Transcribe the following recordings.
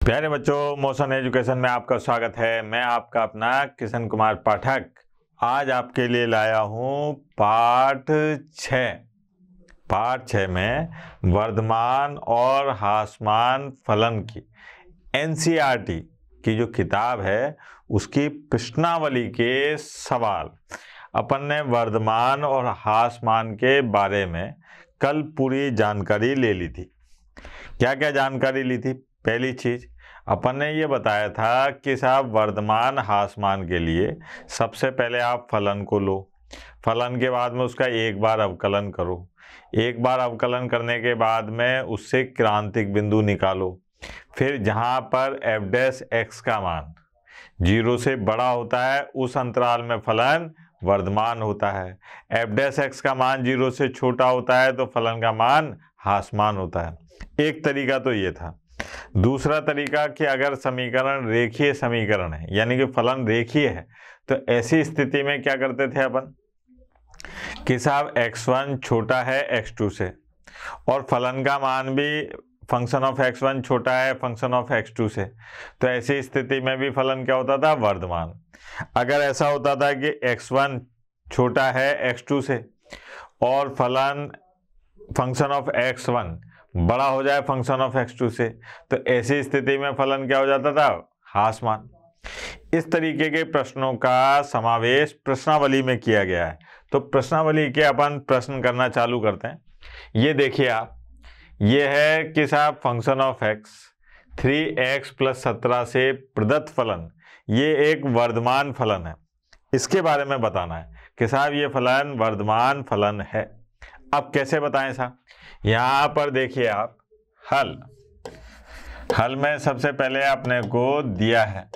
प्यारे बच्चों, motion education में आपका स्वागत है। मैं आपका अपना किशन कुमार पाठक आज आपके लिए लाया हूँ पाठ 6 में वर्धमान और ह्रासमान फलन की एनसीईआरटी की जो किताब है उसकी प्रश्नावली के सवाल अपन ने वर्धमान और ह्रासमान के बारे में कल पूरी जानकारी ले ली थी। क्या क्या जानकारी ली थी? पहली चीज अपन ने ये बताया था कि साहब वर्धमान ह्रासमान के लिए सबसे पहले आप फलन को लो, फलन के बाद में उसका एक बार अवकलन करो, एक बार अवकलन करने के बाद में उससे क्रांतिक बिंदु निकालो, फिर जहाँ पर एफ डैश एक्स का मान 0 से बड़ा होता है उस अंतराल में फलन वर्धमान होता है, एफ डैश एक्स का मान 0 से छोटा होता है तो फलन का मान ह्रासमान होता है। एक तरीका तो ये था। दूसरा तरीका कि अगर समीकरण रेखीय समीकरण है यानी कि फलन रेखीय है तो ऐसी स्थिति में क्या करते थे अपन कि साहब x1 छोटा है x2 से और फलन का मान भी फंक्शन ऑफ x1 छोटा है फंक्शन ऑफ x2 से, तो ऐसी स्थिति में भी फलन क्या होता था? वर्धमान। अगर ऐसा होता था कि x1 छोटा है x2 से और फलन फंक्शन ऑफ x1 बड़ा हो जाए फंक्शन ऑफ x2 से, तो ऐसी स्थिति में फलन क्या हो जाता था? ह्रासमान। इस तरीके के प्रश्नों का समावेश प्रश्नावली में किया गया है। तो प्रश्नावली के अपन प्रश्न करना चालू करते हैं। ये देखिए आप, ये है कि साहब फंक्शन ऑफ x 3x + 17 से प्रदत्त फलन ये एक वर्धमान फलन है। इसके बारे में बताना है कि साहब ये फलन वर्धमान फलन है। अब कैसे बताएं साहब? यहाँ पर देखिए आप, हल में सबसे पहले अपने को दिया है,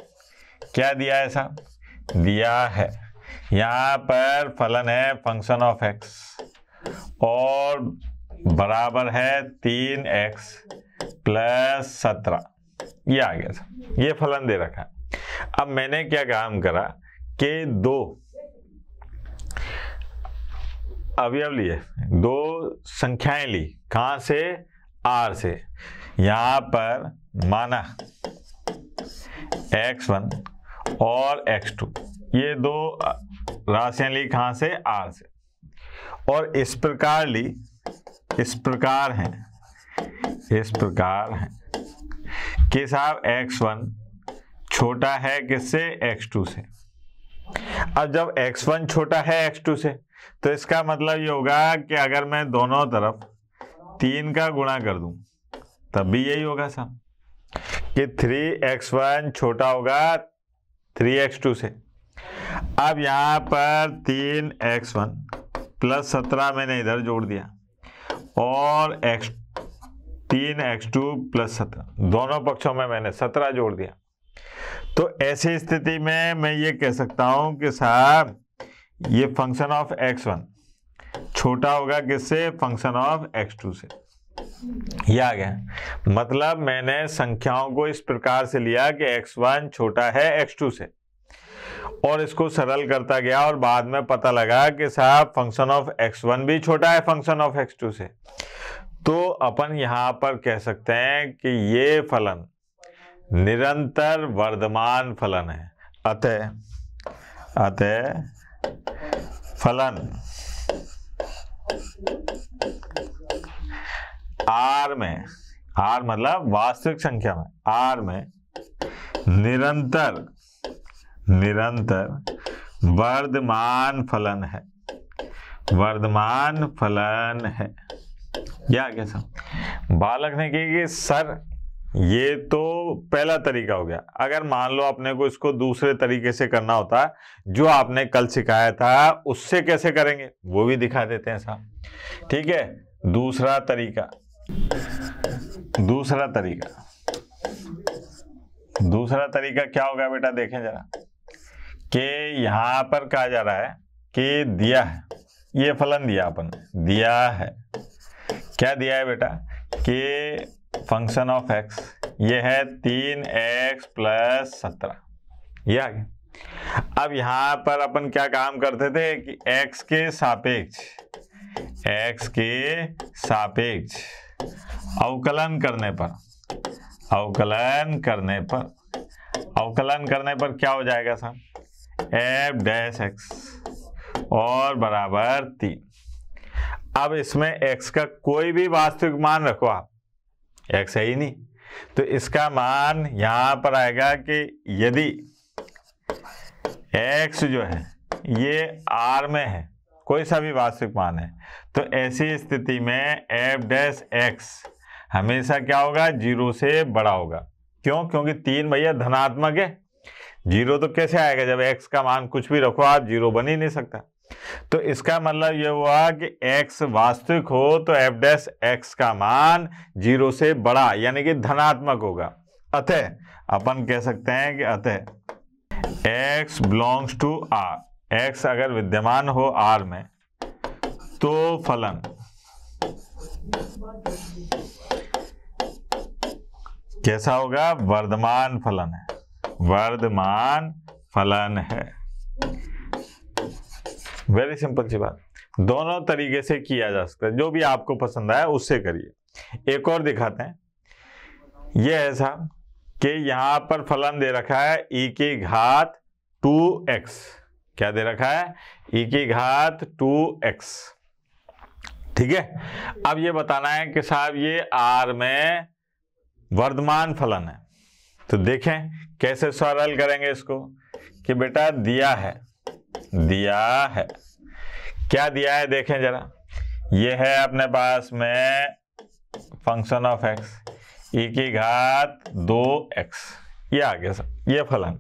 क्या दिया है साहब? दिया है यहाँ पर फलन है फंक्शन ऑफ x और बराबर है 3x + 17। ये आ गया साहब, ये फलन दे रखा है। अब मैंने क्या काम करा कि दो अवयव लिए, दो संख्याएं ली। कहाँ से? R से। यहाँ पर माना x1 और x2, ये दो राशियां ली। कहाँ से? R से। और इस प्रकार ली, इस प्रकार हैं कि साहब x1 छोटा है किससे? x2 से। अब जब x1 छोटा है x2 से तो इसका मतलब ये होगा कि अगर मैं दोनों तरफ 3 का गुणा कर दूं तब भी यही होगा साहब कि 3x1 छोटा होगा 3x2 से। अब यहाँ पर 3x1 + 17 मैंने इधर जोड़ दिया और 3x2 + 17 दोनों पक्षों में मैंने 17 जोड़ दिया। तो ऐसी स्थिति में मैं ये कह सकता हूं कि साहब ये फंक्शन ऑफ x1 छोटा होगा किससे? फंक्शन ऑफ x2 से। ये आ गया। मतलब मैंने संख्याओं को इस प्रकार से लिया कि x1 छोटा है x2 से और इसको सरल करता गया और बाद में पता लगा कि साहब फंक्शन ऑफ x1 भी छोटा है फंक्शन ऑफ x2 से। तो अपन यहां पर कह सकते हैं कि ये फलन निरंतर वर्धमान फलन है। अतः फलन R में, R मतलब वास्तविक संख्या में, R में निरंतर वर्धमान फलन है, वर्धमान फलन है। या क्या सब बालक ने कही कि सर ये तो पहला तरीका हो गया। अगर मान लो अपने को इसको दूसरे तरीके से करना होता जो आपने कल सिखाया था उससे कैसे करेंगे वो भी दिखा देते हैं साहब। ठीक है, दूसरा तरीका क्या होगा बेटा? देखें जरा कि यहाँ पर कहा जा रहा है कि दिया है, ये फलन दिया अपन दिया है। क्या दिया है बेटा? कि फंक्शन ऑफ x ये है 3x + 17। ये आ गया। अब यहाँ पर अपन क्या काम करते थे कि x के सापेक्ष अवकलन करने पर अवकलन करने पर क्या हो जाएगा साहब, एफ डैश एक्स और बराबर 3। अब इसमें x का कोई भी वास्तविक मान रखो आप, x है ही नहीं, तो इसका मान यहां पर आएगा कि यदि x जो है ये r में है, कोई सा भी वास्तविक मान है, तो ऐसी स्थिति में एफ डैश एक्स हमेशा क्या होगा, 0 से बड़ा होगा। क्यों? क्योंकि 3 भैया धनात्मक है, 0 तो कैसे आएगा, जब x का मान कुछ भी रखो आप 0 बन ही नहीं सकता। तो इसका मतलब ये हुआ कि x वास्तविक हो तो एफ डैश एक्स का मान 0 से बड़ा यानी कि धनात्मक होगा। अतः अपन कह सकते हैं कि अतः x belongs to r, x अगर विद्यमान हो r में तो फलन कैसा होगा, वर्धमान फलन है, वर्धमान फलन है। वेरी सिंपल सी बात, दोनों तरीके से किया जा सकता है, जो भी आपको पसंद आए उससे करिए। एक और दिखाते हैं, यह है साहब कि यहां पर फलन दे रखा है e की घात 2x, क्या दे रखा है, e की घात 2x, ठीक है। अब ये बताना है कि साहब ये r में वर्धमान फलन है, तो देखें कैसे सरल करेंगे इसको कि बेटा दिया है क्या दिया है, देखें जरा, ये है अपने पास में फंक्शन ऑफ x e की घात 2x, ये आ गया सर, ये फलन।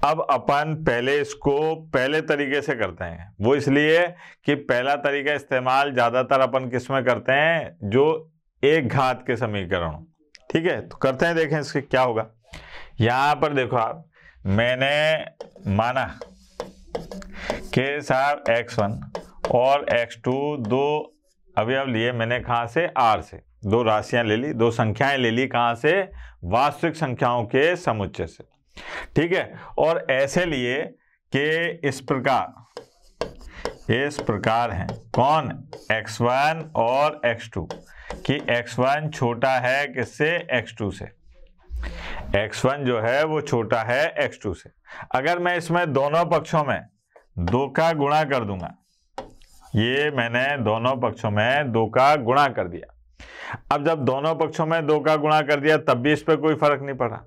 अब अपन पहले इसको पहले तरीके से करते हैं, वो इसलिए कि पहला तरीका इस्तेमाल ज्यादातर अपन किस में करते हैं, जो एक घात के समीकरण, ठीक है। तो करते हैं, देखें इसके क्या होगा। यहां पर देखो आप, मैंने माना कि साहब x1 और x2 दो अवयव लिए मैंने, कहां से, r से, दो राशियां ले ली, दो संख्याएं ले ली, कहां से, वास्तविक संख्याओं के समुच्चय से, ठीक है। और ऐसे लिए कि इस प्रकार हैं, कौन, x1 और x2, कि x1 छोटा है किससे, x2 से, x1 जो है वो छोटा है x2 से। अगर मैं इसमें दोनों पक्षों में 2 का गुणा कर दूंगा, ये मैंने दोनों पक्षों में 2 का गुणा कर दिया, अब जब दोनों पक्षों में 2 का गुणा कर दिया तब भी इस पर कोई फर्क नहीं पड़ा।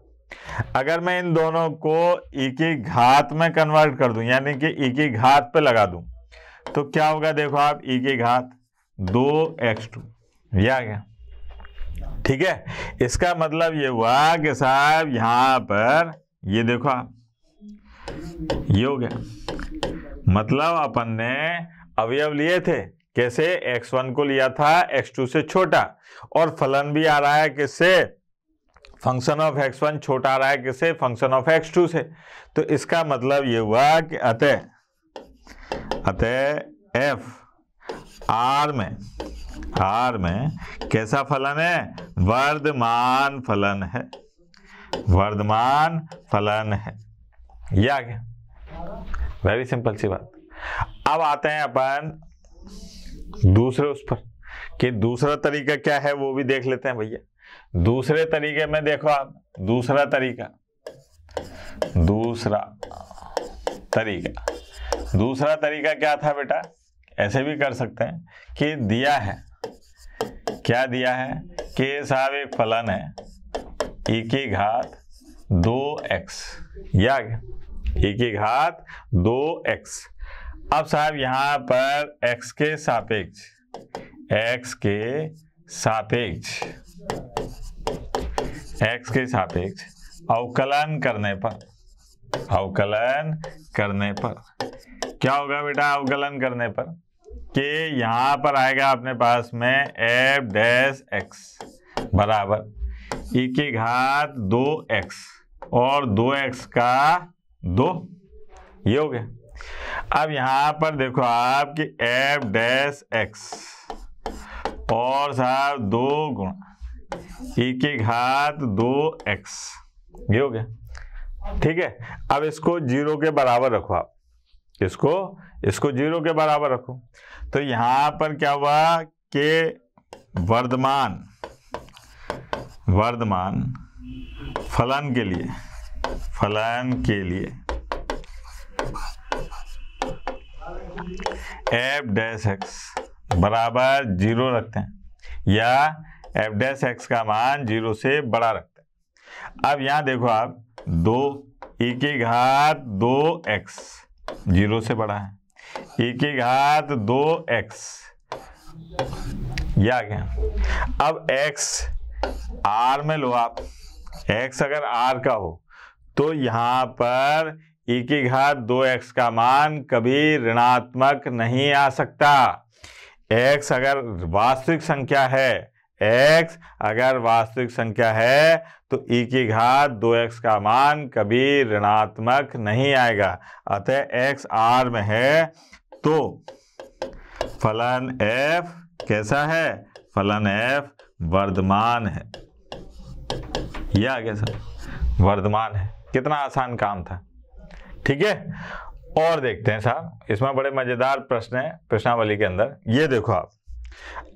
अगर मैं इन दोनों को e की घात में कन्वर्ट कर दूं, यानी कि e की घात पे लगा दूं, तो क्या होगा, देखो आप, e की घात 2x2, ये आ गया, ठीक है। इसका मतलब ये हुआ कि साहब यहां पर ये देखो आप, ये हो गया, मतलब अपन ने अवयव लिए थे, कैसे, x1 को लिया था x2 से छोटा, और फलन भी आ रहा है किससे, फंक्शन ऑफ x1 छोटा आ रहा है किससे, फंक्शन ऑफ x2 से। तो इसका मतलब ये हुआ कि अतः f r में कैसा फलन है, वर्धमान फलन है, वर्धमान फलन है, ये आ गया, वेरी सिंपल सी बात। अब आते हैं अपन दूसरे उस पर, कि दूसरा तरीका क्या है वो भी देख लेते हैं भैया। दूसरे तरीके में देखो आप, दूसरा तरीका क्या था बेटा, ऐसे भी कर सकते हैं कि दिया है, क्या दिया है कि साहब एक फलन है e की घात 2x, ये आ गया, e की घात 2x। अब साहब यहां पर x के सापेक्ष अवकलन करने पर क्या होगा बेटा, अवकलन करने पर कि यहां पर आएगा अपने पास में f डैश x बराबर e की घात 2x और 2x का 2, ये हो गया। अब यहां पर देखो आप कि f डैश x और साहब 2 गुणा e की घात 2x, ये हो गया, ठीक है। अब इसको 0 के बराबर रखो आप, इसको 0 के बराबर रखो, तो यहां पर क्या हुआ कि वर्धमान फलन के लिए एफ डैश एक्स बराबर 0 रखते हैं या एफ डैश एक्स का मान 0 से बड़ा रखते हैं। अब यहां देखो आप 2 e की घात 2x 0 से बड़ा है, e की घात 2x या क्या। अब x r में लो आप, x अगर r का हो तो यहां पर e की घात 2x का मान कभी ऋणात्मक नहीं आ सकता। x अगर वास्तविक संख्या है, x अगर वास्तविक संख्या है तो e की घात 2x का मान कभी ऋणात्मक नहीं आएगा। अतः x r में है तो फलन f कैसा है, फलन f वर्धमान है। यह आगे सर वर्धमान है। कितना आसान काम था, ठीक है। और देखते हैं साहब, इसमें बड़े मजेदार प्रश्न है प्रश्नावली के अंदर। ये देखो आप,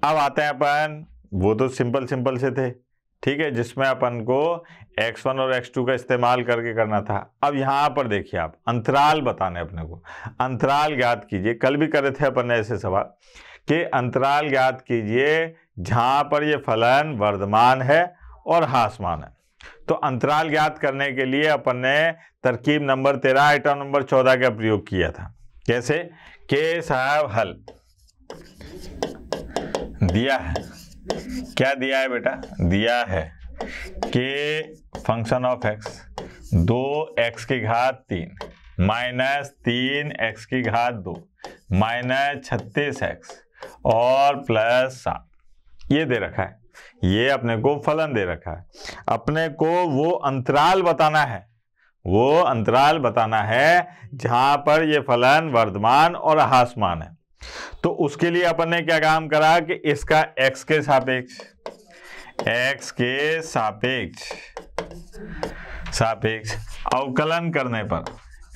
अब आते हैं अपन, वो तो सिंपल से थे, ठीक है, जिसमें अपन को x1 और x2 का इस्तेमाल करके करना था। अब यहाँ पर देखिए आप, अंतराल बताने अपने को, अंतराल ज्ञात कीजिए। कल भी करे थे अपन ने ऐसे सवाल कि अंतराल ज्ञात कीजिए जहाँ पर ये फलन वर्धमान है और ह्रासमान है। तो अंतराल ज्ञात करने के लिए अपन ने तरकीब नंबर 13 आइटम नंबर 14 का प्रयोग किया था। कैसे के साहब हल दिया है, क्या दिया है बेटा, दिया है के फंक्शन ऑफ x 2x की घात 3 माइनस 3x की घात 2 माइनस 36x और प्लस 7 ये दे रखा है। ये अपने को फलन दे रखा है। अपने को वो अंतराल बताना है, वो अंतराल बताना है जहां पर ये फलन वर्धमान और ह्रासमान है। तो उसके लिए अपन ने क्या काम करा कि इसका x के सापेक्ष अवकलन करने पर,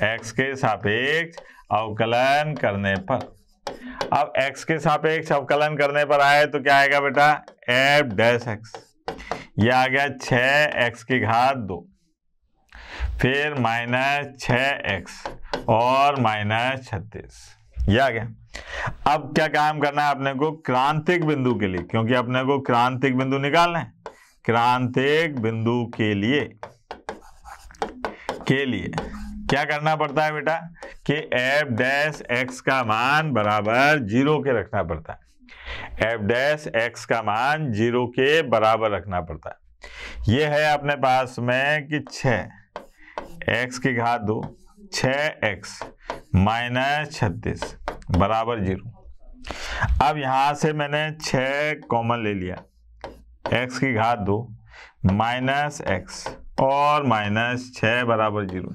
x के सापेक्ष अवकलन करने पर, अब x के सापेक्ष अवकलन करने पर आए तो क्या आएगा बेटा, एफ डैश एक्स, यह आ गया 6x की घात 2 फिर माइनस 6x और माइनस 36 यह आ गया। अब क्या काम करना है अपने को, क्रांतिक बिंदु के लिए, क्योंकि अपने को क्रांतिक बिंदु निकालना है। क्रांतिक बिंदु के लिए क्या करना पड़ता है बेटा कि एफ डैश एक्स का मान बराबर 0 के रखना पड़ता है। एफ डैश एक्स का मान 0 के बराबर रखना पड़ता है। ये है अपने पास में कि 6x की घात 2 6x माइनस 36 बराबर 0। अब यहां से मैंने 6 कॉमन ले लिया, x की घात 2 माइनस x और माइनस 6 बराबर 0।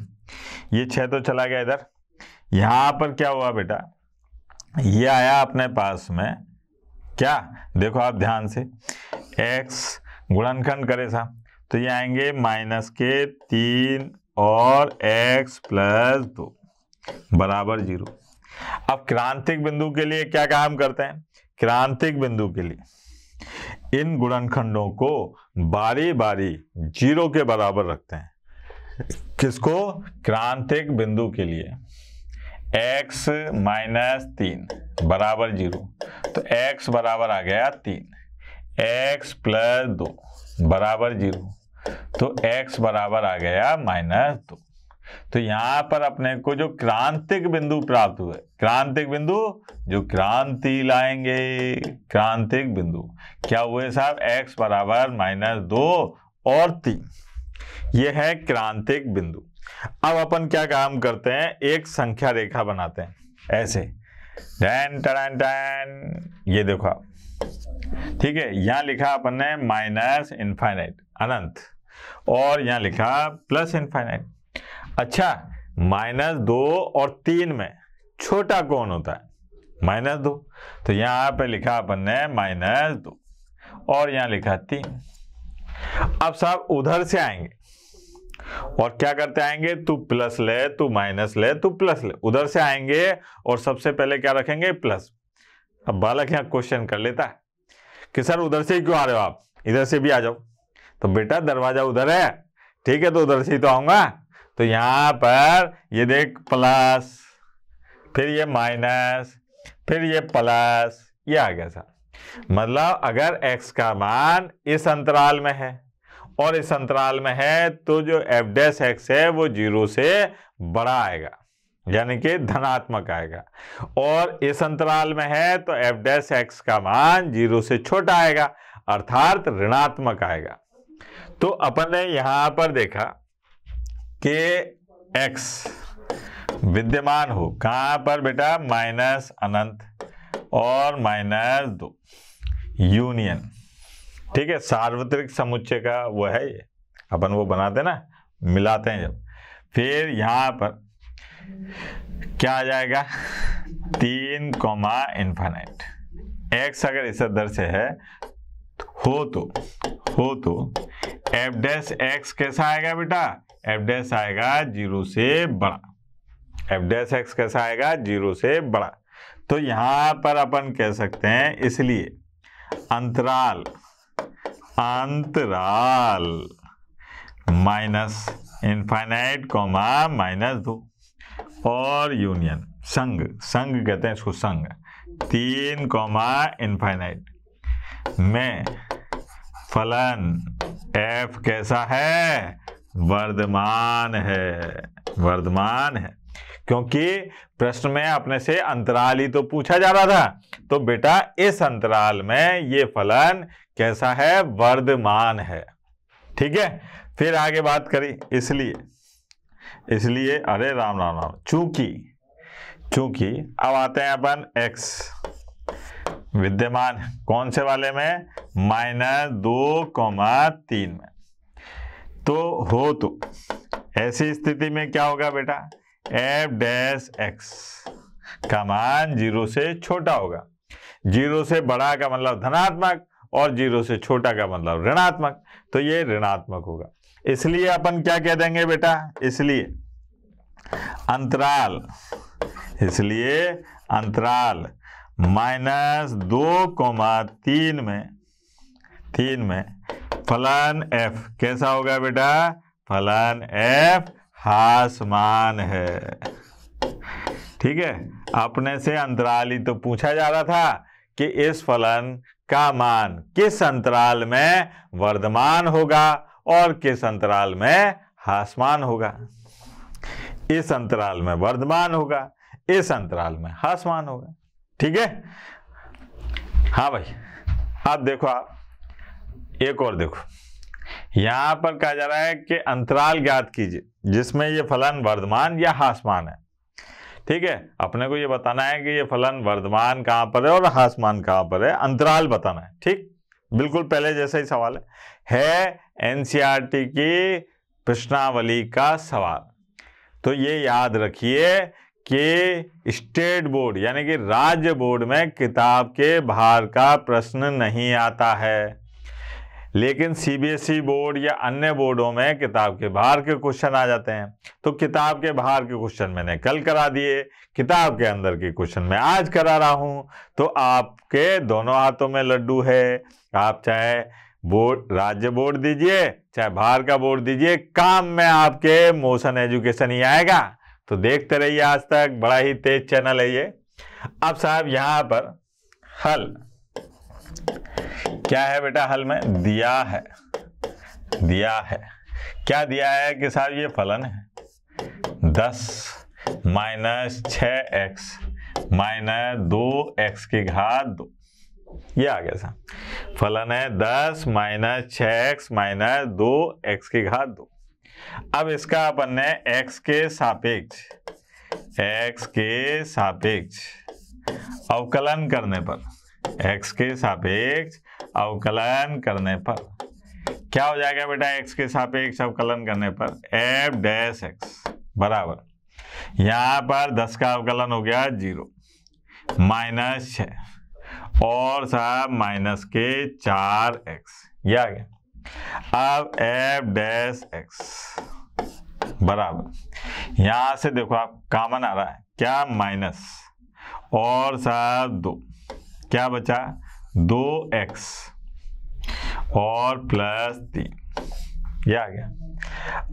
ये 6 तो चला गया इधर। यहां पर क्या हुआ बेटा, ये आया अपने पास में क्या, देखो आप ध्यान से, x गुणनखंड करे साहब तो ये आएंगे माइनस के 3 और x प्लस 2 बराबर 0। अब क्रांतिक बिंदु के लिए क्या काम करते हैं, क्रांतिक बिंदु के लिए इन गुणनखंडों को बारी बारी 0 के बराबर रखते हैं। किसको, क्रांतिक बिंदु के लिए। x माइनस 3 बराबर 0 तो x बराबर आ गया 3, x प्लस 2 बराबर 0 तो x बराबर आ गया माइनस 2। तो यहां पर अपने को जो क्रांतिक बिंदु प्राप्त हुए, क्रांतिक बिंदु जो क्रांति लाएंगे, क्रांतिक बिंदु क्या हुए साहब, x बराबर माइनस 2 और 3, ये है क्रांतिक बिंदु। अब अपन क्या काम करते हैं, एक संख्या रेखा बनाते हैं ऐसे, टैन टैन टैन, ये देखो आप, ठीक है। यहां लिखा अपन ने माइनस इनफाइनाइट अनंत और यहां लिखा प्लस इनफाइनाइट। अच्छा, माइनस 2 और 3 में छोटा कौन होता है, माइनस 2, तो यहां पे लिखा अपन ने माइनस 2 और यहां लिखा 3। अब साहब उधर से आएंगे और क्या करते आएंगे, तू प्लस ले, तू माइनस ले, तू प्लस ले, उधर से आएंगे और सबसे पहले क्या रखेंगे, प्लस। अब बालक यहाँ क्वेश्चन कर लेता है कि सर उधर से ही क्यों आ रहे हो आप, इधर से भी आ जाओ। तो बेटा दरवाजा उधर है, ठीक है, तो उधर से ही तो आऊंगा। तो यहां पर ये देख प्लस, फिर ये माइनस, फिर ये प्लस, ये आ गया सा। मतलब अगर x का मान इस अंतराल में है और इस अंतराल में है तो जो f डैश x है वो 0 से बड़ा आएगा, यानी कि धनात्मक आएगा, और इस अंतराल में है तो f डैश x का मान 0 से छोटा आएगा, अर्थात ऋणात्मक आएगा। तो अपन ने यहां पर देखा कि x विद्यमान हो कहां पर बेटा, माइनस अनंत और -2 यूनियन, ठीक है, सार्वत्रिक समुच्चय का वो है ये, अपन वो बनाते ना, मिलाते हैं जब। फिर यहां पर क्या आ जाएगा, 3 इन्फिनिट। x अगर इस दर से है हो तो f डैश x कैसा आएगा बेटा, f डैश आएगा 0 से बड़ा, f डैश x कैसा आएगा, 0 से बड़ा। तो यहां पर अपन कह सकते हैं, इसलिए अंतराल माइनस इन्फिनिट -2 और यूनियन संग कहते हैं इसको, संग 3 इन्फिनिट में फलन f कैसा है, वर्धमान है। क्योंकि प्रश्न में अपने से अंतराल ही तो पूछा जा रहा था, तो बेटा इस अंतराल में ये फलन कैसा है, वर्धमान है, ठीक है। फिर आगे बात करी, इसलिए अरे राम राम राम, चूंकि अब आते हैं अपन x विद्यमान कौन से वाले में, -2,3 में। तो ऐसी स्थिति में क्या होगा बेटा, f डैश x का मान 0 से छोटा होगा, 0 से बड़ा का मतलब धनात्मक और 0 से छोटा का मतलब ऋणात्मक, तो ये ऋणात्मक होगा। इसलिए अपन क्या कह देंगे बेटा, इसलिए अंतराल -2,3 में फलन f कैसा होगा बेटा, फलन f हासमान है, ठीक है। अपने से अंतराल ही तो पूछा जा रहा था कि इस फलन का मान किस अंतराल में वर्धमान होगा और किस अंतराल में हासमान होगा। इस अंतराल में वर्धमान होगा, इस अंतराल में हासमान होगा, ठीक है। हाँ भाई, अब देखो, आप एक और देखो, यहां पर कहा जा रहा है कि अंतराल ज्ञात कीजिए जिसमें ये फलन वर्धमान या हासमान है, ठीक है। अपने को ये बताना है कि ये फलन वर्धमान कहां पर है और हासमान कहां पर है, अंतराल बताना है, ठीक। बिल्कुल पहले जैसा ही सवाल है एनसीईआरटी की प्रश्नावली का सवाल। तो ये याद रखिए कि स्टेट बोर्ड यानी कि राज्य बोर्ड में किताब के बाहर का प्रश्न नहीं आता है, लेकिन सीबीएसई बोर्ड या अन्य बोर्डों में किताब के बाहर के क्वेश्चन आ जाते हैं। तो किताब के बाहर के क्वेश्चन मैंने कल करा दिए, किताब के अंदर के क्वेश्चन मैं आज करा रहा हूं। तो आपके दोनों हाथों में लड्डू है, आप चाहे बोर्ड राज्य बोर्ड दीजिए चाहे बाहर का बोर्ड दीजिए, काम में आपके मोशन एजुकेशन ही आएगा। तो देखते रहिए आज तक, बड़ा ही तेज चैनल है ये। अब साहब यहां पर हल क्या है बेटा, हल में दिया है क्या दिया है कि साहब ये फलन है 10 - 6x - 2x की घात 2, ये आ गया साहब। फलन है 10 - 6x - 2x की घात 2। अब इसका अपन ने x के सापेक्ष अवकलन करने पर, x के सापेक्ष अवकलन करने पर क्या हो जाएगा बेटा, x के सापेक्ष अवकलन करने पर f डैश x बराबर, यहां पर 10 का अवकलन हो गया 0 -6 और साहब माइनस के 4x, ये आ गया। अब f डैश x बराबर, यहां से देखो आप कॉमन आ रहा है क्या, माइनस और साहब 2, क्या बचा 2x और +3, ये आ गया।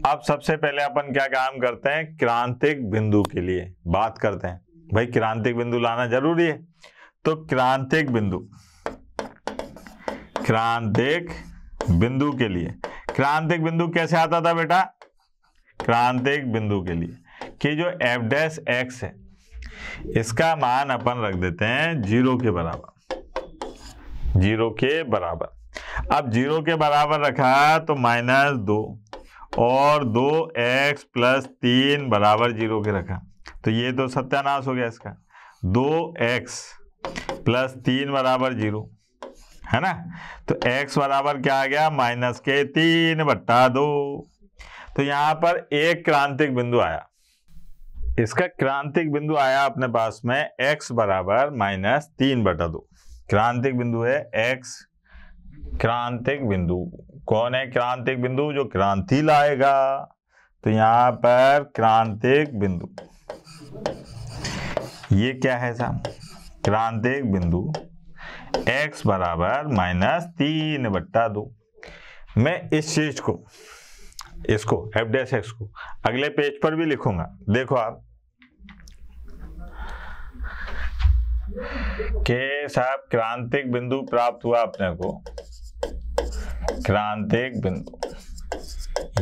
अब सबसे पहले अपन क्या काम करते हैं, क्रांतिक बिंदु के लिए बात करते हैं। भाई क्रांतिक बिंदु लाना जरूरी है। तो क्रांतिक बिंदु के लिए, क्रांतिक बिंदु कैसे आता था बेटा, क्रांतिक बिंदु के लिए कि जो एफ डैश एक्स है इसका मान अपन रख देते हैं 0 के बराबर, 0 के बराबर। अब 0 के बराबर रखा तो -2 और 2x + 3 बराबर 0 के रखा, तो ये तो सत्यानाश हो गया इसका। 2x + 3 बराबर 0 है ना, तो x बराबर क्या आ गया, -3/2। तो यहाँ पर एक क्रांतिक बिंदु आया, इसका क्रांतिक बिंदु आया अपने पास में x बराबर -3/2। क्रांतिक बिंदु है x, क्रांतिक बिंदु कौन है, क्रांतिक बिंदु जो क्रांति लाएगा। तो यहाँ पर क्रांतिक बिंदु ये क्या है साहब, क्रांतिक बिंदु x बराबर -3/2। मैं इस चीज को, इसको एफ डैश एक्स को अगले पेज पर भी लिखूंगा। देखो आप के साहब क्रांतिक बिंदु प्राप्त हुआ अपने को, क्रांतिक बिंदु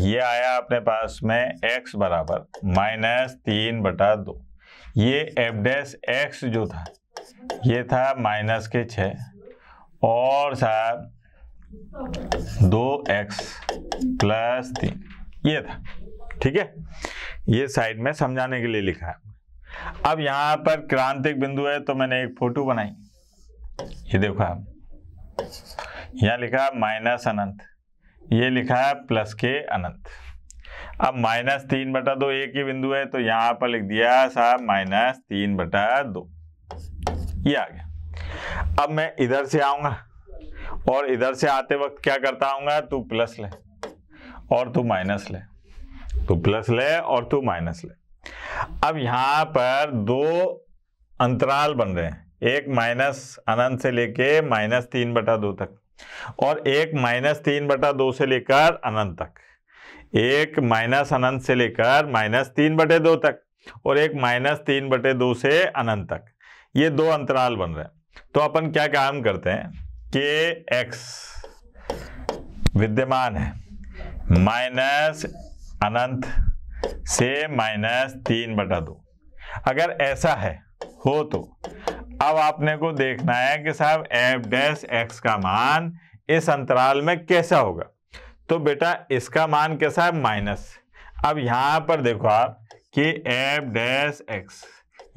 ये आया अपने पास में x बराबर -3/2। ये एफ डैश एक्स जो था ये था -6 और साहब 2x + 3 ये था, ठीक है। ये साइड में समझाने के लिए लिखा है। अब यहाँ पर क्रांतिक बिंदु है तो मैंने एक फोटो बनाई, ये देखो आप, यहाँ लिखा माइनस अनंत, ये लिखा है प्लस के अनंत। अब -3/2 एक ही बिंदु है तो यहाँ पर लिख दिया साहब -3/2, ये आ गया। अब मैं इधर से आऊंगा और इधर से आते वक्त क्या करता आऊंगा, तू प्लस ले और तू माइनस ले, तू प्लस ले और तू माइनस ले। अब यहाँ पर दो अंतराल बन रहे हैं, एक -अनंत से लेके -3/2 तक और एक -3/2 से लेकर अनंत तक, एक अनंत से लेकर -3/2 तक और एक -3/2 से अनंत तक। ये दो अंतराल बन रहे हैं। तो अपन क्या काम करते हैं कि x विद्यमान है अनंत से -3/2। अगर ऐसा है हो तो अब आपने को देखना है कि साहब एफ डैश एक्स का मान इस अंतराल में कैसा होगा। तो बेटा इसका मान कैसा है, माइनस। अब यहां पर देखो आप कि एफ डैश एक्स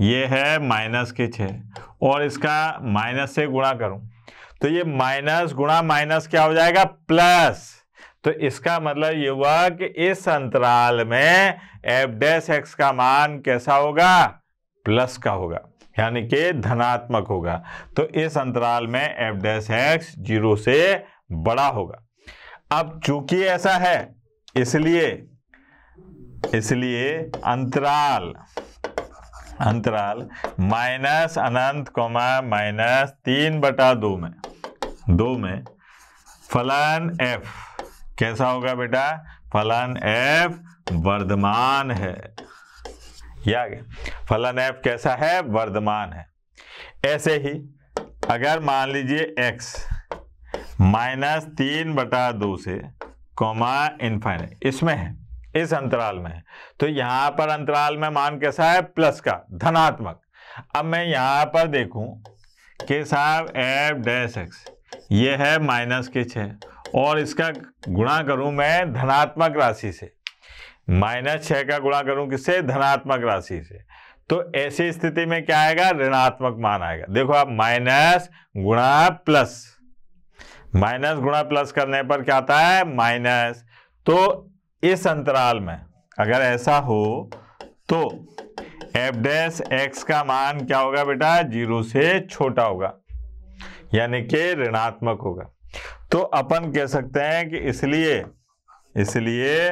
ये है -6 और इसका माइनस से गुणा करूं तो ये माइनस गुणा माइनस क्या हो जाएगा, प्लस। तो इसका मतलब ये हुआ कि इस अंतराल में एफ डैश एक्स का मान कैसा होगा, प्लस का होगा, यानी कि धनात्मक होगा। तो इस अंतराल में एफ डैश एक्स 0 से बड़ा होगा। अब चूंकि ऐसा है इसलिए अंतराल माइनस अनंत -3/2 में फलन f कैसा होगा बेटा, फलन f वर्धमान है। ये आ गया, फलन f कैसा है, वर्धमान है। ऐसे ही अगर मान लीजिए x -3/2 से इनफाइनाइट इसमें है, इस अंतराल में है, तो यहां पर अंतराल में मान कैसा है, प्लस का, धनात्मक। अब मैं यहां पर देखूं कि साहब एफ डैश एक्स ये है -6 और इसका गुणा करूं मैं धनात्मक राशि से, -6 का गुणा करूं किससे, धनात्मक राशि से। तो ऐसी स्थिति में क्या आएगा, ऋणात्मक मान आएगा। देखो आप माइनस गुणा प्लस करने पर क्या आता है, माइनस। तो इस अंतराल में अगर ऐसा हो तो एफ डैश एक्स का मान क्या होगा बेटा, 0 से छोटा होगा, यानी कि ऋणात्मक होगा। तो अपन कह सकते हैं कि इसलिए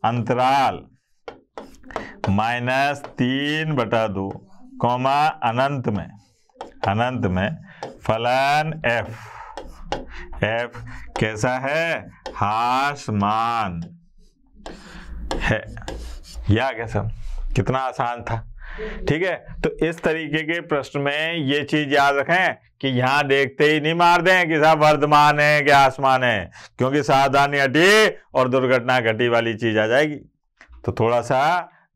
अंतराल -3/2 अनंत में फलन f कैसा है, ह्रासमान है। यह आ गया सब, कितना आसान था। ठीक है, तो इस तरीके के प्रश्न में ये चीज याद रखें कि यहां देखते ही नहीं मार दें कि साहब वर्धमान है कि आसमान है, क्योंकि सावधानी हटी और दुर्घटना घटी वाली चीज आ जाएगी। तो थोड़ा सा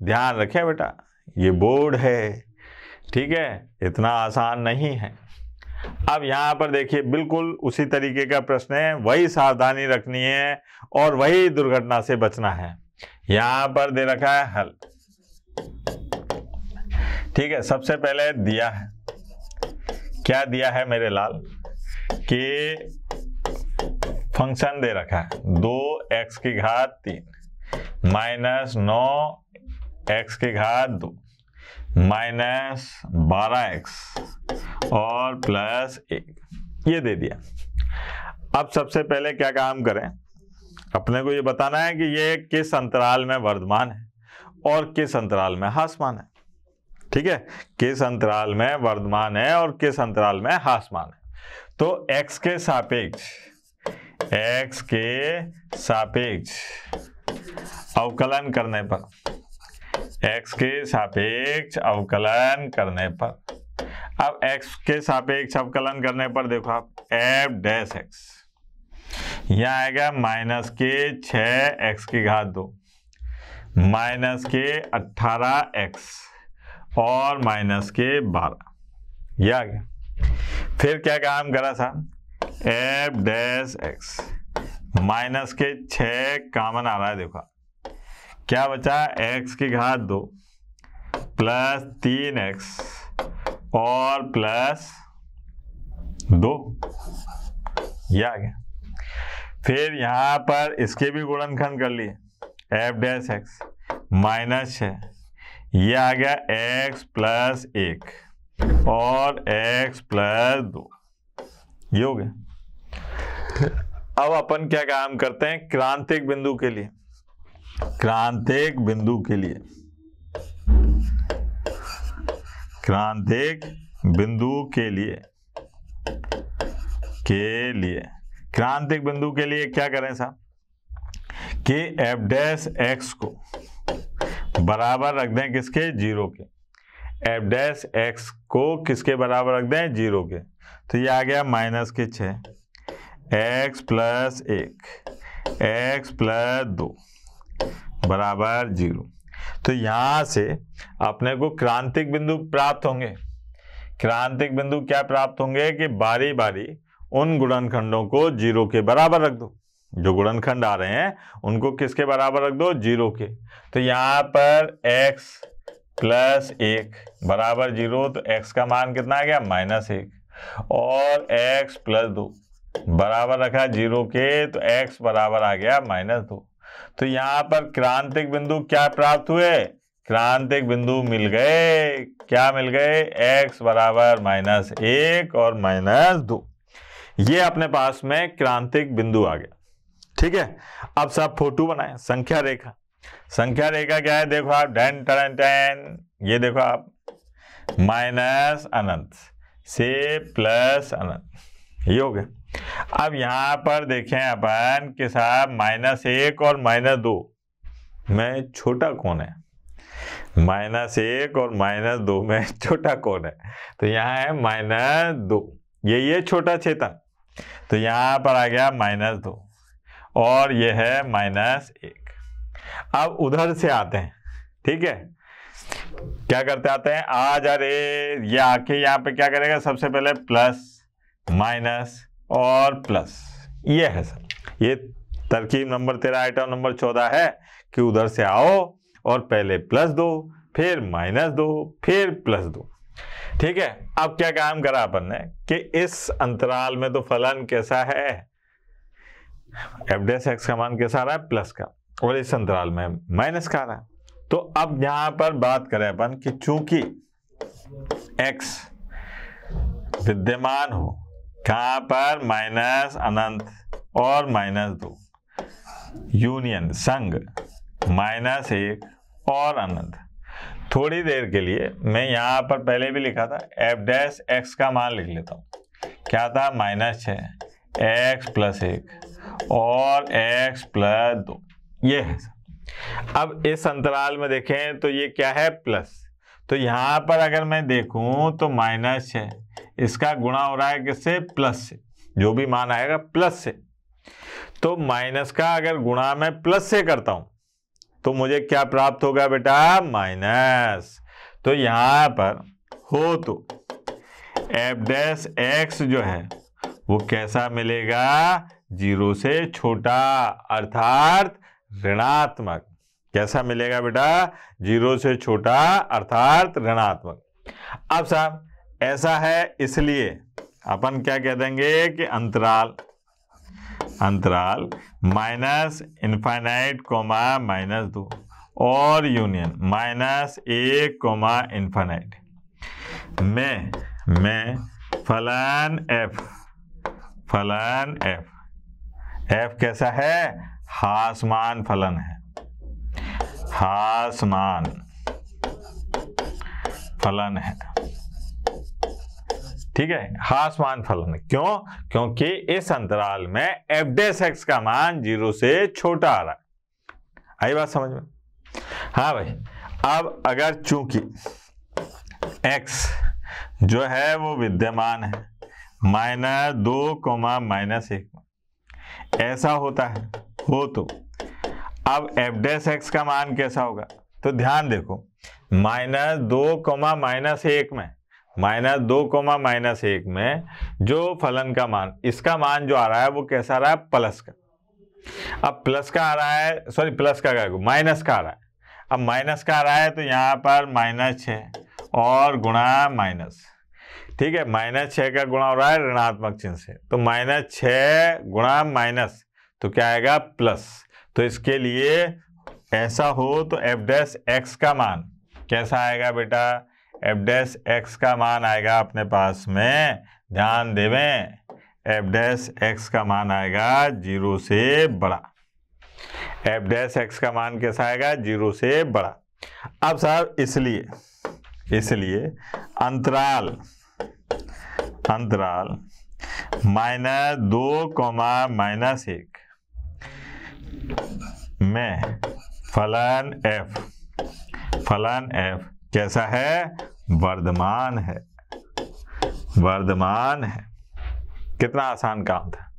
ध्यान रखें बेटा, ये बोर्ड है, ठीक है, इतना आसान नहीं है। अब यहां पर देखिए बिल्कुल उसी तरीके का प्रश्न है, वही सावधानी रखनी है और वही दुर्घटना से बचना है। यहां पर दे रखा है हल, ठीक है। सबसे पहले दिया है, क्या दिया है मेरे लाल, कि फंक्शन दे रखा है 2x की घात 3 माइनस 9x की घात 2 माइनस 12x और प्लस 1, ये दे दिया। अब सबसे पहले क्या काम करें, अपने को ये बताना है कि ये किस अंतराल में वर्धमान है और किस अंतराल में ह्रासमान है। ठीक है, किस अंतराल में वर्धमान है और किस अंतराल में ह्रासमान है। तो x के सापेक्ष अवकलन करने पर, x के सापेक्ष अवकलन करने पर, अब x के सापेक्ष अवकलन करने पर देखो आप f डैश x, यहां आएगा माइनस के 6x की घात 2 माइनस के 18x और माइनस के 12, ये आ गया। फिर क्या काम करा था, f डैश x माइनस के 6 कॉमन आ रहा है, देखो क्या बचा, x की घात 2 प्लस 3x और प्लस 2, ये आ गया। फिर यहां पर इसके भी गुणनखंड कर लिए, f डैश x माइनस 6, ये आ गया x प्लस 1 और x प्लस 2, ये हो गया। अब अपन क्या काम करते हैं, क्रांतिक बिंदु के लिए, क्रांतिक बिंदु के लिए, क्रांतिक बिंदु के लिए, क्रांतिक बिंदु के लिए क्या करें साहब, कि f डैश x को बराबर रख दें किसके, 0 के। f डैश x को किसके बराबर रख दें, 0 के। तो ये आ गया माइनस के 6 x प्लस 1 x प्लस 2 बराबर 0। तो यहां से अपने को क्रांतिक बिंदु प्राप्त होंगे। क्रांतिक बिंदु क्या प्राप्त होंगे कि बारी बारी उन गुणनखंडों को 0 के बराबर रख दो, जो गुणनखंड आ रहे हैं उनको किसके बराबर रख दो, 0 के। तो यहाँ पर x प्लस 1 बराबर 0, तो x का मान कितना आ गया, माइनस 1 और x प्लस 2 बराबर रखा 0 के, तो x बराबर आ गया माइनस 2। तो यहाँ पर क्रांतिक बिंदु क्या प्राप्त हुए, क्रांतिक बिंदु मिल गए, क्या मिल गए, x बराबर माइनस 1 और माइनस 2, ये अपने पास में क्रांतिक बिंदु आ गया। ठीक है, अब सब फोटो बनाएं, संख्या रेखा। संख्या रेखा क्या है, देखो आप डैन टन टैन, ये देखो आप माइनस अनंत से प्लस अनंत, ये हो गया। अब यहां पर देखें अपन कि साहब माइनस 1 और माइनस 2 में छोटा कौन है, माइनस 1 और माइनस 2 में छोटा कौन है, तो यहाँ है माइनस 2, ये छोटा छेदन, तो यहाँ पर आ गया माइनस 2 और ये है माइनस 1। अब उधर से आते हैं, ठीक है, क्या करते आते हैं, आज अरे ये आके यहाँ पे क्या करेगा, सबसे पहले प्लस माइनस और प्लस, ये है सर, ये तरकीब नंबर 13 आइटम नंबर 14 है कि उधर से आओ और पहले प्लस दो, फिर माइनस दो, फिर प्लस दो। ठीक है, अब क्या काम करा अपन ने कि इस अंतराल में तो फलन कैसा है, f डैश x का मान कैसा आ रहा है, प्लस का, और इस अंतराल में माइनस का आ रहा है। तो अब यहां पर बात करें अपन कि चूंकि x विद्यमान हो कहां पर, माइनस अनंत और माइनस 2, यूनियन संग माइनस 1 और अनंत। थोड़ी देर के लिए मैं यहां पर पहले भी लिखा था, f डैश x का मान लिख लेता हूं, क्या था, माइनस 6 x प्लस 1 और x प्लस 2, ये है। अब इस अंतराल में देखें तो ये क्या है, प्लस, तो यहां पर अगर मैं देखूं तो माइनस है, इसका गुणा हो रहा है किससे, प्लस से, जो भी मान आएगा प्लस से। तो माइनस का अगर गुणा मैं प्लस से करता हूं तो मुझे क्या प्राप्त होगा बेटा, माइनस। तो यहां पर हो तो एफ डैश एक्स जो है वो कैसा मिलेगा, 0 से छोटा, अर्थात ऋणात्मक। कैसा मिलेगा बेटा, 0 से छोटा अर्थात ऋणात्मक। अब साहब ऐसा है, इसलिए अपन क्या कह देंगे कि अंतराल माइनस इनफाइनाइट कोमा -2 और यूनियन -1 कोमा इनफाइनाइट में फलन एफ कैसा है, हासमान फलन है, हासमान फलन है। ठीक है, हासमान फलन। क्यों, क्योंकि इस अंतराल में एफ डैश एक्स का मान 0 से छोटा आ रहा है। आई बात समझ में? हाँ भाई, अब अगर चूंकि x जो है वो विद्यमान है -2 -1, ऐसा होता है हो तो अब एफ डैश एक्स का मान कैसा होगा, तो ध्यान देखो, -2 -1 में, -2 -1 में जो फलन का मान, इसका मान जो आ रहा है वो कैसा आ रहा है, प्लस का। अब प्लस का आ रहा है, सॉरी प्लस का क्या, माइनस का आ रहा है। अब माइनस का आ रहा है तो यहाँ पर -6 और गुणा माइनस, ठीक है, -6 का गुणा हो रहा है ऋणात्मक चिन्ह से, तो -6 गुणा माइनस तो क्या आएगा, प्लस। तो इसके लिए ऐसा हो तो एफ डैश एक्स का मान कैसा आएगा बेटा, एफ डैश एक्स का मान आएगा अपने पास में, ध्यान देवें, एफ डैश एक्स का मान आएगा 0 से बड़ा। एफ डैश एक्स का मान कैसा आएगा, 0 से बड़ा। अब साहब इसलिए अंतराल -2 -1 में फलन एफ कैसा है, वर्धमान है। कितना आसान काम था,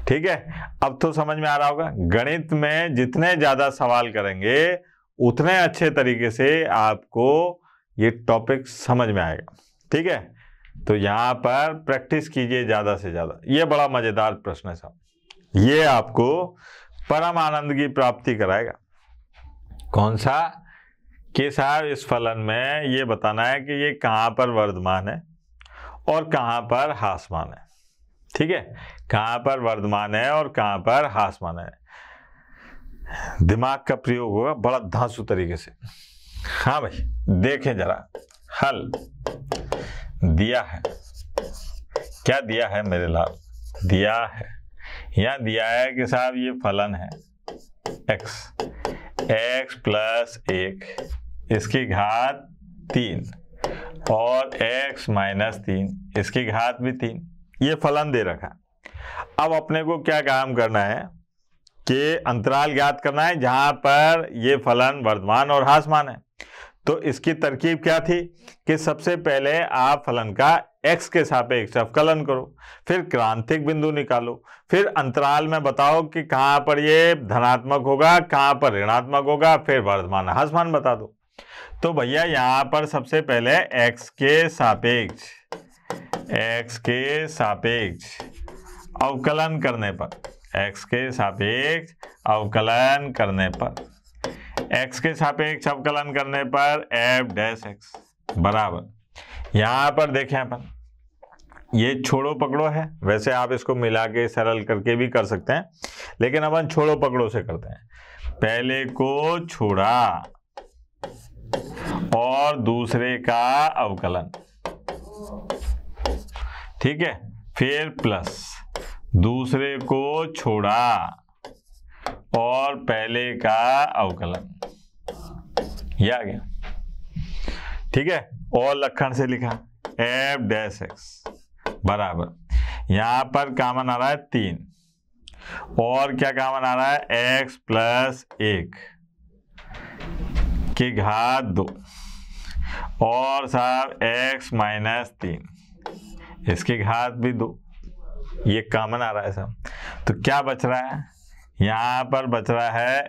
ठीक है। अब तो समझ में आ रहा होगा, गणित में जितने ज्यादा सवाल करेंगे उतने अच्छे तरीके से आपको ये टॉपिक समझ में आएगा, ठीक है। तो यहाँ पर प्रैक्टिस कीजिए ज्यादा से ज्यादा। ये बड़ा मजेदार प्रश्न है साहब, ये आपको परम आनंद की प्राप्ति कराएगा। कौन सा, कि साहब इस फलन में ये बताना है कि ये कहाँ पर वर्धमान है और कहाँ पर हासमान है, ठीक है, कहाँ पर वर्धमान है और कहाँ पर हासमान है। दिमाग का प्रयोग होगा बड़ा धांसू तरीके से। हाँ भाई, देखें जरा, हल दिया है, क्या दिया है मेरे लाल, दिया है, यहाँ दिया है कि साहब ये फलन है x + 1 इसकी घात 3 और x - 3 इसकी घात भी 3, ये फलन दे रखा। अब अपने को क्या काम करना है कि अंतराल ज्ञात करना है जहां पर ये फलन वर्धमान और हासमान है। तो इसकी तरकीब क्या थी कि सबसे पहले आप फलन का x के सापेक्ष अवकलन करो, फिर क्रांतिक बिंदु निकालो, फिर अंतराल में बताओ कि कहाँ पर ये धनात्मक होगा, कहाँ पर ऋणात्मक होगा, फिर वर्धमान हासमान बता दो। तो भैया यहाँ पर सबसे पहले x के सापेक्ष अवकलन करने पर, x के सापेक्ष अवकलन करने पर एफ डैश एक्स बराबर, यहाँ पर देखें अपन ये छोड़ो पकड़ो है, वैसे आप इसको मिला के सरल करके भी कर सकते हैं, लेकिन अपन छोड़ो पकड़ो से करते हैं। पहले को छोड़ा और दूसरे का अवकलन, ठीक है, फिर प्लस दूसरे को छोड़ा और पहले का अवकलन, ये आ गया, ठीक है। और लक्षण से लिखा एफ डैश एक्स बराबर, यहां पर कॉमन आ रहा है 3 और क्या कॉमन आ रहा है x + 1, की घात 2 और साहब x माइनस 3 इसकी घात भी 2, ये कॉमन आ रहा है साहब। तो क्या बच रहा है, यहाँ पर बच रहा है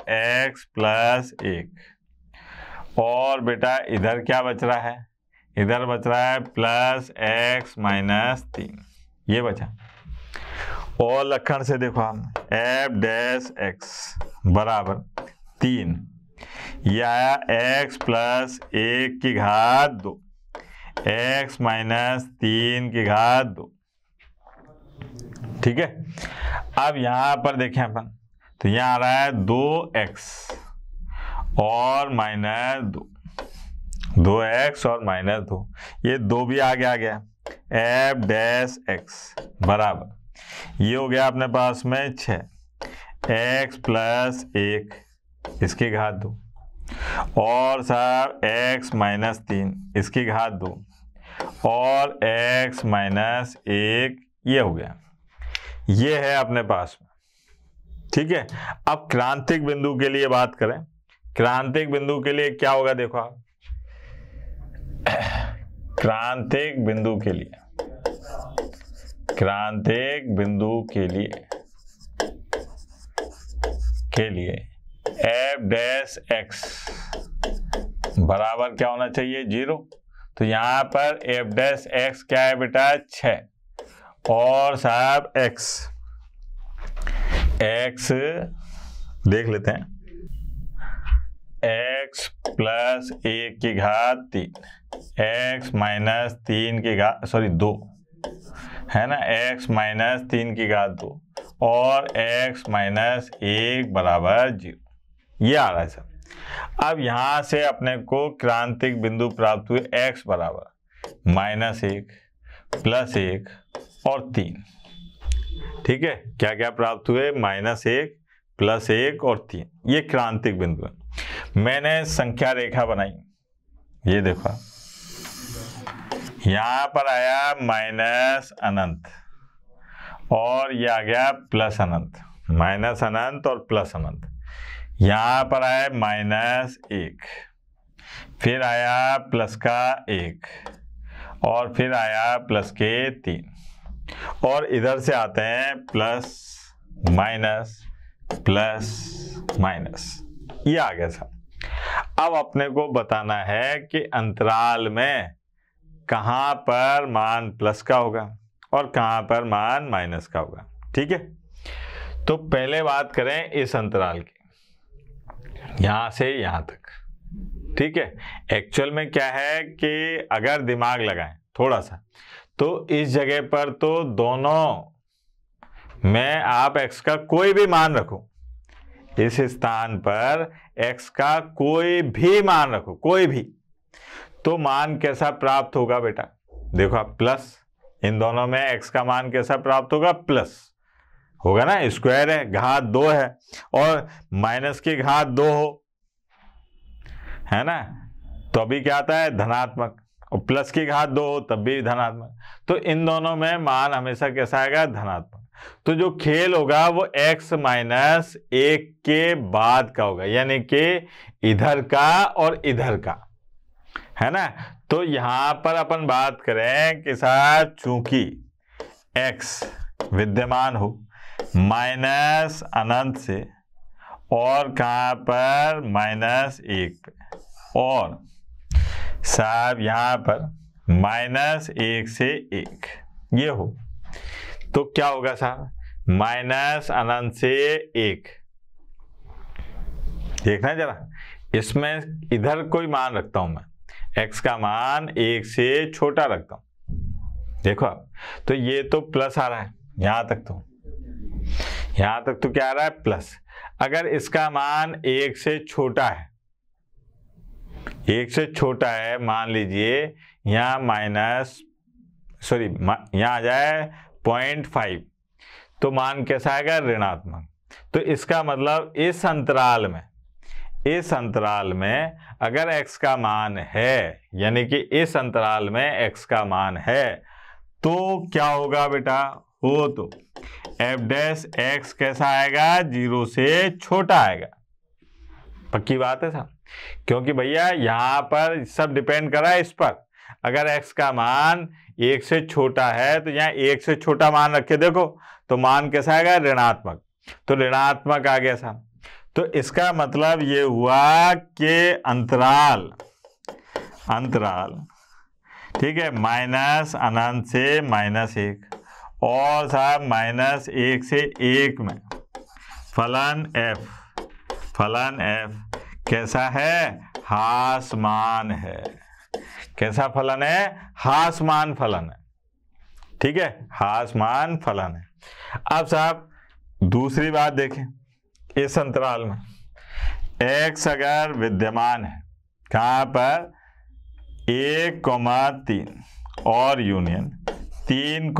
x प्लस 1 और बेटा इधर क्या बच रहा है, इधर बच रहा है प्लस x माइनस 3, ये बचा। और लक्षण से देखो हम f डैश x बराबर 3, यह आया x प्लस 1 की घात 2 x माइनस 3 की घात 2, ठीक है। अब यहाँ पर देखें अपन, तो यहाँ आ रहा है 2x और माइनस 2, 2x और माइनस 2, ये 2 भी आगे आ गया, f डैश x बराबर ये हो गया अपने पास में 6 x प्लस 1 इसकी घात 2 और साहब x माइनस 3 इसकी घात 2 और x माइनस 1 ये हो गया, ये है अपने पास में, ठीक है। अब क्रांतिक बिंदु के लिए बात करें, क्रांतिक बिंदु के लिए क्या होगा देखो आप, क्रांतिक बिंदु के लिए, क्रांतिक बिंदु के लिए f डैश x बराबर क्या होना चाहिए 0। तो यहाँ पर f डैश x क्या है बेटा 6 और साहब x देख लेते हैं, x प्लस 1 की घात 3 x माइनस 3 की घात 2 है ना, x माइनस 3 की घात 2 और x माइनस 1 बराबर 0, ये आ रहा है सर। अब यहाँ से अपने को क्रांतिक बिंदु प्राप्त हुए x बराबर माइनस 1 प्लस 1 और 3, ठीक है। क्या क्या प्राप्त हुए, माइनस 1 प्लस 1 और 3, ये क्रांतिक बिंदु है। मैंने संख्या रेखा बनाई, ये देखो यहाँ पर आया माइनस अनंत और ये आ गया प्लस अनंत, माइनस अनंत और प्लस अनंत। यहाँ पर आया माइनस 1, फिर आया प्लस का 1 और फिर आया प्लस के 3 और इधर से आते हैं प्लस माइनस प्लस माइनस, ये आ गया था। अब अपने को बताना है कि अंतराल में कहाँ पर मान प्लस का होगा और कहाँ पर मान माइनस का होगा, ठीक है। तो पहले बात करें इस अंतराल की, यहाँ से यहाँ तक, ठीक है। एक्चुअल में क्या है कि अगर दिमाग लगाएं थोड़ा सा, तो इस जगह पर तो दोनों में आप x का कोई भी मान रखो, इस स्थान पर x का कोई भी मान रखो, कोई भी, तो मान कैसा प्राप्त होगा बेटा, देखो आप प्लस, इन दोनों में x का मान कैसा प्राप्त होगा, प्लस होगा ना, स्क्वायर है, घात 2 है और माइनस की घात 2 हो, है ना, तो अभी क्या आता है धनात्मक, और प्लस की घात 2 हो तब भी धनात्मक, तो इन दोनों में मान हमेशा कैसा आएगा, धनात्मक। तो जो खेल होगा वो x माइनस 1 के बाद का होगा, यानी कि इधर का और इधर का, है ना। तो यहां पर अपन बात करें कि साथ चूंकि x विद्यमान हो माइनस अनंत से और कहां पर माइनस 1 पे, और साहब यहां पर माइनस 1 से 1 ये हो, तो क्या होगा साहब माइनस अनंत से 1, देखना जरा, इसमें इधर कोई मान रखता हूं मैं, x का मान 1 से छोटा रखता हूं, देखो आप, तो ये तो प्लस आ रहा है यहां तक, तो क्या आ रहा है प्लस। अगर इसका मान 1 से छोटा है, 1 से छोटा है, मान लीजिए यहाँ यहाँ आ जाए 0.5, तो मान कैसा आएगा, ऋणात्मक। तो इसका मतलब इस अंतराल में अगर x का मान है, यानी कि इस अंतराल में x का मान है, तो क्या होगा बेटा, हो तो f डैश x कैसा आएगा, 0 से छोटा आएगा, पक्की बात है साहब। क्योंकि भैया यहाँ पर सब डिपेंड कर रहा है इस पर। अगर x का मान 1 से छोटा है तो यहाँ 1 से छोटा मान रख के देखो तो मान कैसा आएगा, ऋणात्मक। तो ऋणात्मक आ गया साहब। तो इसका मतलब ये हुआ कि अंतराल ठीक है, माइनस अनंत से -1 और साहब -1 से 1 में फलन f कैसा है, हासमान है। कैसा फलन है, हासमान फलन है। ठीक है, हासमान फलन है। अब साहब दूसरी बात देखें, इस अंतराल में x अगर विद्यमान है कहाँ पर, 1,3 और यूनियन 3,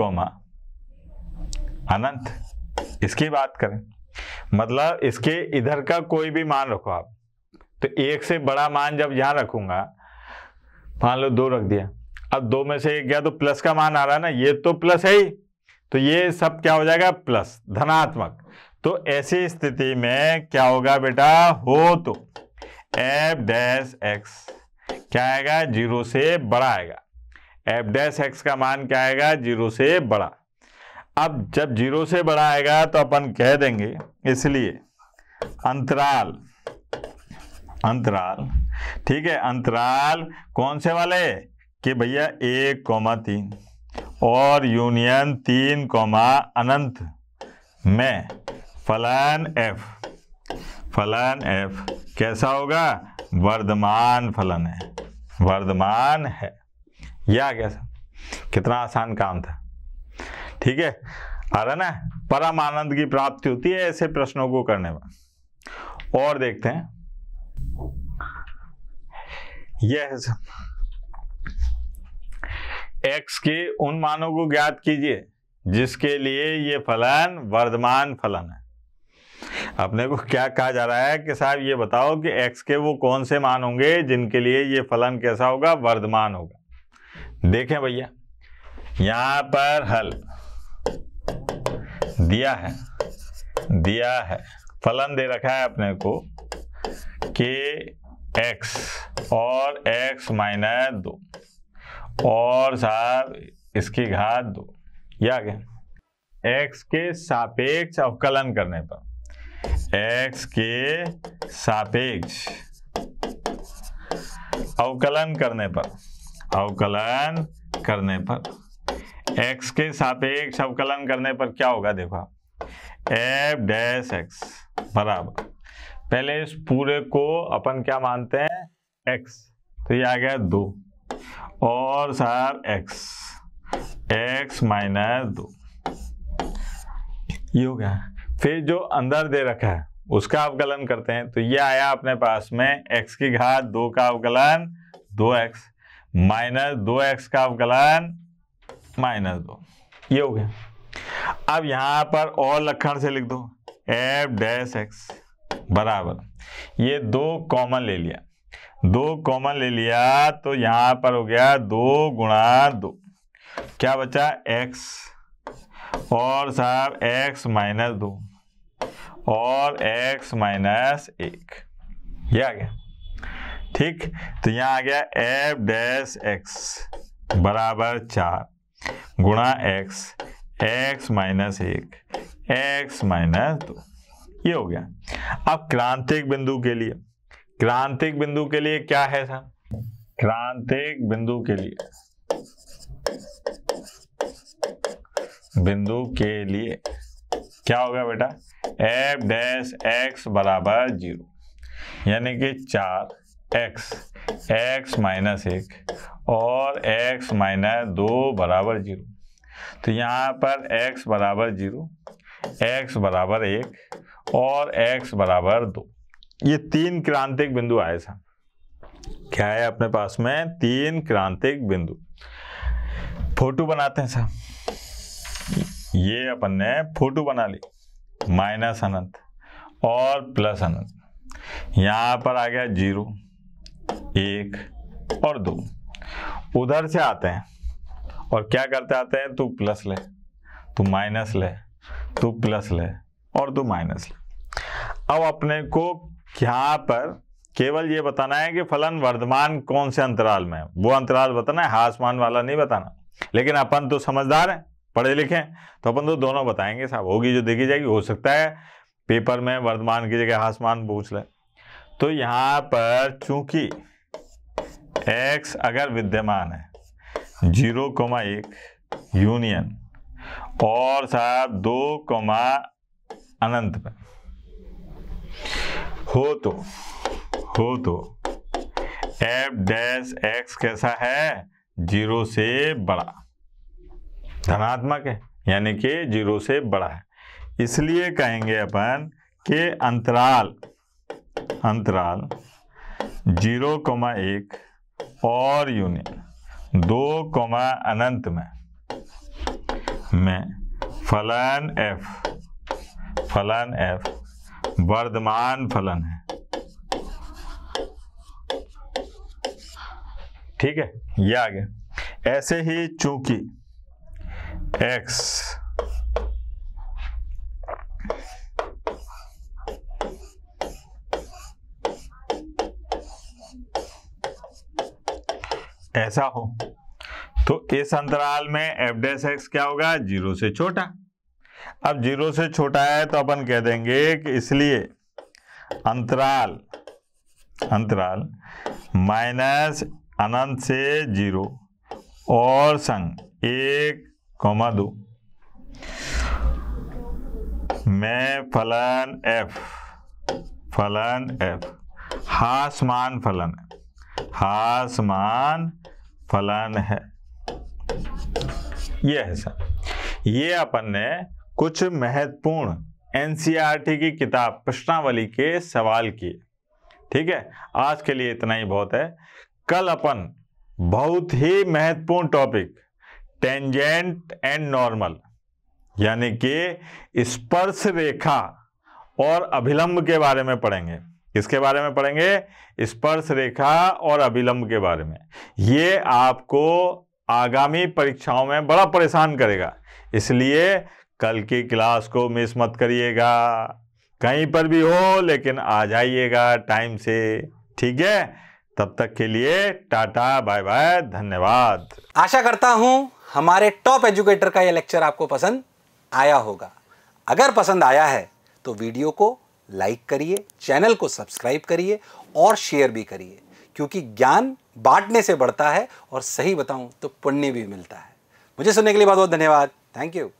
अनंत, इसकी बात करें, मतलब इसके इधर का कोई भी मान रखो आप, तो 1 से बड़ा मान जब यहां रखूंगा, मान लो 2 रख दिया, अब 2 में से 1 गया तो प्लस का मान आ रहा है ना, ये तो प्लस है ही, तो ये सब क्या हो जाएगा, प्लस, धनात्मक। तो ऐसी स्थिति में क्या होगा बेटा, हो तो f डैश x क्या आएगा, 0 से बड़ा आएगा। f डैश x का मान क्या आएगा, 0 से बड़ा। अब जब 0 से बड़ा आएगा तो अपन कह देंगे, इसलिए अंतराल ठीक है, अंतराल कौन से वाले कि भैया 1,3 और यूनियन 3, अनंत में फलन f कैसा होगा, वर्धमान फलन है, वर्धमान है। यह आ गया सर, कितना आसान काम था। ठीक है, आ रहा ना, परम आनंद की प्राप्ति होती है ऐसे प्रश्नों को करने में। और देखते हैं, यह है सर, x के उन मानों को ज्ञात कीजिए जिसके लिए ये फलन वर्धमान फलन है। अपने को क्या कहा जा रहा है कि साहब ये बताओ कि x के वो कौन से मान होंगे जिनके लिए ये फलन कैसा होगा, वर्धमान होगा। देखें भैया, यहां पर हल दिया है, फलन दे रखा है अपने को कि x और x - 2 और साहब इसकी घात 2, यह आ गया। x के सापेक्ष अवकलन करने पर, x के सापेक्ष अवकलन करने पर x के सापेक्ष अवकलन करने पर क्या होगा, देखो आप, f डैश x बराबर, पहले इस पूरे को अपन क्या मानते हैं, x, तो ये आ गया 2 और साहब x - 2, ये हो गया। फिर जो अंदर दे रखा है उसका अवकलन करते हैं, तो ये आया अपने पास में x की घात 2 का अवकलन 2x - 2x का अवकलन -2, ये हो गया। अब यहां पर और लक्षण से लिख दो, f डैश x बराबर, ये 2 कॉमन ले लिया तो यहां पर हो गया 2 गुणा 2, क्या बचा, x और साहब x - 2 और x - 1, ये आ गया। ठीक, तो यहाँ आ गया f डैश x बराबर 4 गुणा x - 1 x - 2, ये हो गया। अब क्रांतिक बिंदु के लिए क्या है साहब, क्रांतिक बिंदु के लिए क्या होगा बेटा, f डैश x बराबर 0, यानी कि 4x x - 1 और x - 2 बराबर 0। तो यहाँ पर x बराबर 0, x बराबर 1 और x बराबर 2, ये 3 क्रांतिक बिंदु आए साहब। क्या है अपने पास में, 3 क्रांतिक बिंदु। फोटो बनाते हैं साहब, ये अपन ने फोटो बना ली, माइनस अनंत और प्लस अनंत। यहाँ पर आ गया 0, 1 और 2। उधर से आते हैं और क्या करते आते हैं, तू प्लस ले, तू माइनस ले, तू प्लस ले और तू माइनस ले। अब अपने को यहाँ पर केवल ये बताना है कि फलन वर्धमान कौन से अंतराल में है, वो अंतराल बताना है, हासमान वाला नहीं बताना। लेकिन अपन तो समझदार हैं, पढ़े लिखे हैं, तो अपन तो दोनों बताएंगे साहब, होगी जो देखी जाएगी। हो सकता है पेपर में वर्धमान की जगह हासमान पूछ ले। तो यहाँ पर चूंकि x अगर विद्यमान है 0,1 यूनियन और साहब 2, अनंत में हो तो f डैश x कैसा है, 0 से बड़ा, धनात्मक है, यानी कि 0 से बड़ा है। इसलिए कहेंगे अपन कि अंतराल 0,1 और यूनियन 2, अनंत में फलन f वर्धमान फलन है। ठीक है, ये आ गया। ऐसे ही चूंकि x ऐसा हो तो इस अंतराल में f डैश x क्या होगा, 0 से छोटा। अब 0 से छोटा है तो अपन कह देंगे कि इसलिए अंतराल माइनस अनंत से 0 और संग 1,2 में फलन f हासमान फलन है। ये है सर, ये अपन ने कुछ महत्वपूर्ण एनसीईआरटी की किताब प्रश्नावली के सवाल किए। ठीक है, आज के लिए इतना ही बहुत है। कल अपन बहुत ही महत्वपूर्ण टॉपिक टेंजेंट एंड नॉर्मल यानी कि स्पर्श रेखा और अभिलंब के बारे में पढ़ेंगे। किसके बारे में पढ़ेंगे? स्पर्श रेखा और अभिलंब के बारे में। ये आपको आगामी परीक्षाओं में बड़ा परेशान करेगा, इसलिए कल की क्लास को मिस मत करिएगा। कहीं पर भी हो लेकिन आ जाइएगा टाइम से, ठीक है? तब तक के लिए टाटा बाय बाय, धन्यवाद। आशा करता हूं हमारे टॉप एजुकेटर का यह लेक्चर आपको पसंद आया होगा। अगर पसंद आया है तो वीडियो को लाइक करिए, चैनल को सब्सक्राइब करिए और शेयर भी करिए, क्योंकि ज्ञान बांटने से बढ़ता है और सही बताऊं तो पुण्य भी मिलता है। मुझे सुनने के लिए बहुत बहुत धन्यवाद। Thank you.